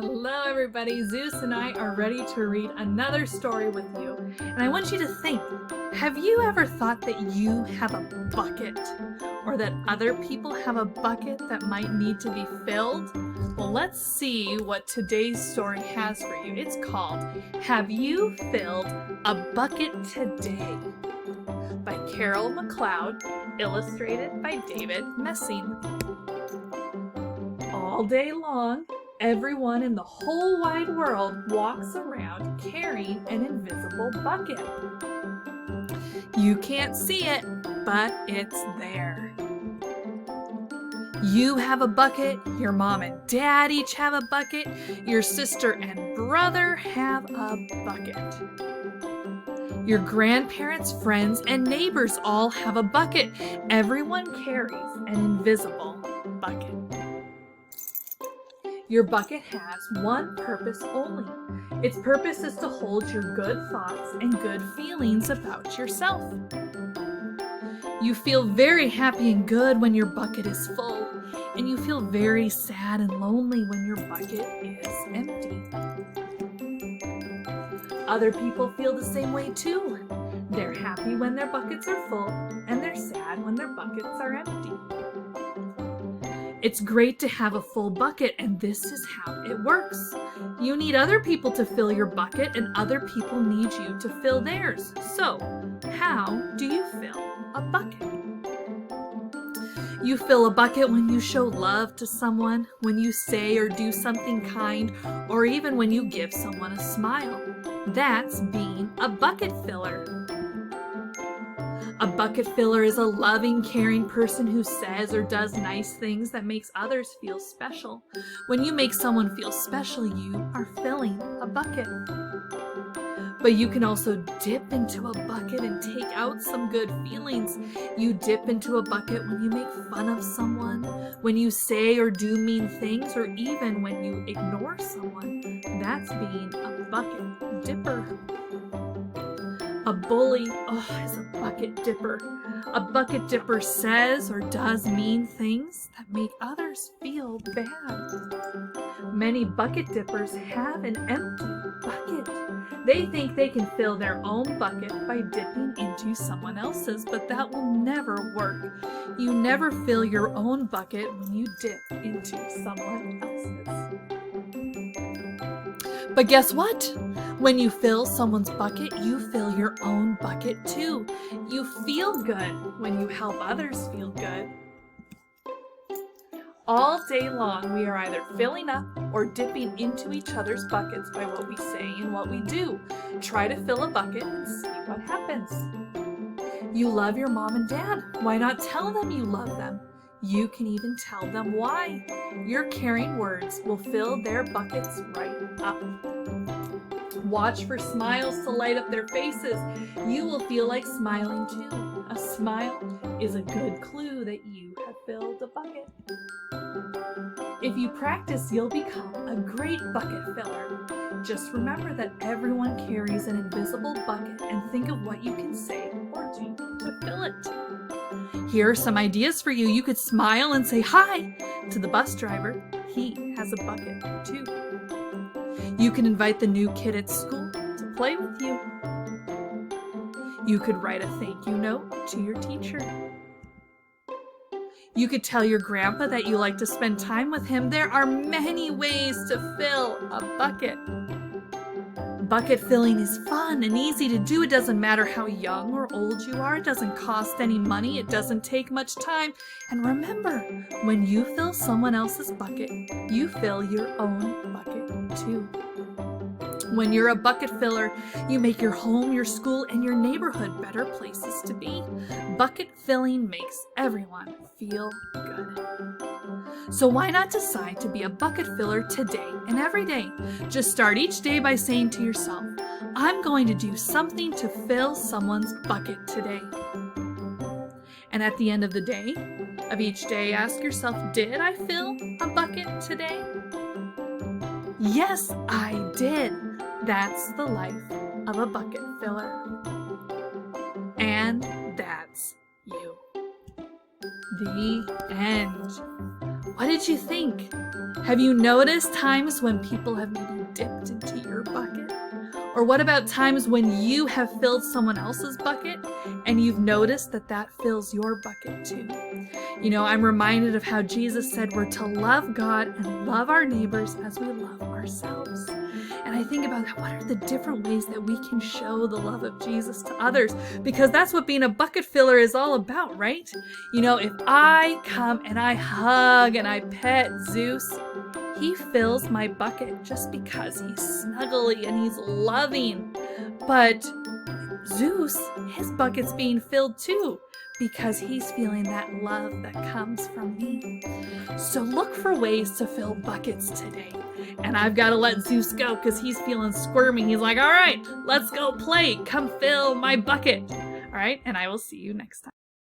Hello everybody, Zeus and I are ready to read another story with you. And I want you to think, have you ever thought that you have a bucket? Or that other people have a bucket that might need to be filled? Well, let's see what today's story has for you. It's called, Have You Filled a Bucket Today? By Carol McCloud, illustrated by David Messing. All day long, everyone in the whole wide world walks around carrying an invisible bucket. You can't see it, but it's there. You have a bucket, your mom and dad each have a bucket, your sister and brother have a bucket. Your grandparents, friends, and neighbors all have a bucket. Everyone carries an invisible bucket. Your bucket has one purpose only. Its purpose is to hold your good thoughts and good feelings about yourself. You feel very happy and good when your bucket is full, and you feel very sad and lonely when your bucket is empty. Other people feel the same way too. They're happy when their buckets are full, and they're sad when their buckets are empty. It's great to have a full bucket, and this is how it works. You need other people to fill your bucket, and other people need you to fill theirs. So, how do you fill a bucket? You fill a bucket when you show love to someone, when you say or do something kind, or even when you give someone a smile. That's being a bucket filler. A bucket filler is a loving, caring person who says or does nice things that makes others feel special. When you make someone feel special, you are filling a bucket. But you can also dip into a bucket and take out some good feelings. You dip into a bucket when you make fun of someone, when you say or do mean things, or even when you ignore someone. That's being a bucket dipper. A bully is a bucket dipper. A bucket dipper says or does mean things that make others feel bad. Many bucket dippers have an empty bucket. They think they can fill their own bucket by dipping into someone else's, but that will never work. You never fill your own bucket when you dip into someone else's. But guess what? When you fill someone's bucket, you fill your own bucket too. You feel good when you help others feel good. All day long, we are either filling up or dipping into each other's buckets by what we say and what we do. Try to fill a bucket and see what happens. You love your mom and dad. Why not tell them you love them? You can even tell them why. Your caring words will fill their buckets right up. Watch for smiles to light up their faces. You will feel like smiling too. A smile is a good clue that you have filled a bucket. If you practice, you'll become a great bucket filler. Just remember that everyone carries an invisible bucket and think of what you can say or do to fill it. Here are some ideas for you. You could smile and say hi to the bus driver. He has a bucket too. You can invite the new kid at school to play with you. You could write a thank you note to your teacher. You could tell your grandpa that you like to spend time with him. There are many ways to fill a bucket. Bucket filling is fun and easy to do. It doesn't matter how young or old you are. It doesn't cost any money. It doesn't take much time. And remember, when you fill someone else's bucket, you fill your own bucket too. When you're a bucket filler, you make your home, your school, and your neighborhood better places to be. Bucket filling makes everyone feel good. So why not decide to be a bucket filler today and every day? Just start each day by saying to yourself, I'm going to do something to fill someone's bucket today. And at the end of the day, of each day, ask yourself, did I fill a bucket today? Yes, I did. That's the life of a bucket filler. And that's you. The end. What did you think? Have you noticed times when people have maybe dipped into your bucket? Or what about times when you have filled someone else's bucket and you've noticed that that fills your bucket too? You know, I'm reminded of how Jesus said we're to love God and love our neighbors as we love ourselves. And I think about what are the different ways that we can show the love of Jesus to others, because that's what being a bucket filler is all about, right? You know, if I come and I hug and I pet Zeus, he fills my bucket just because he's snuggly and he's loving. But Zeus, his bucket's being filled too, because he's feeling that love that comes from me. So look for ways to fill buckets today. And I've got to let Zeus go because he's feeling squirmy. He's like, all right, let's go play. Come fill my bucket. All right, and I will see you next time.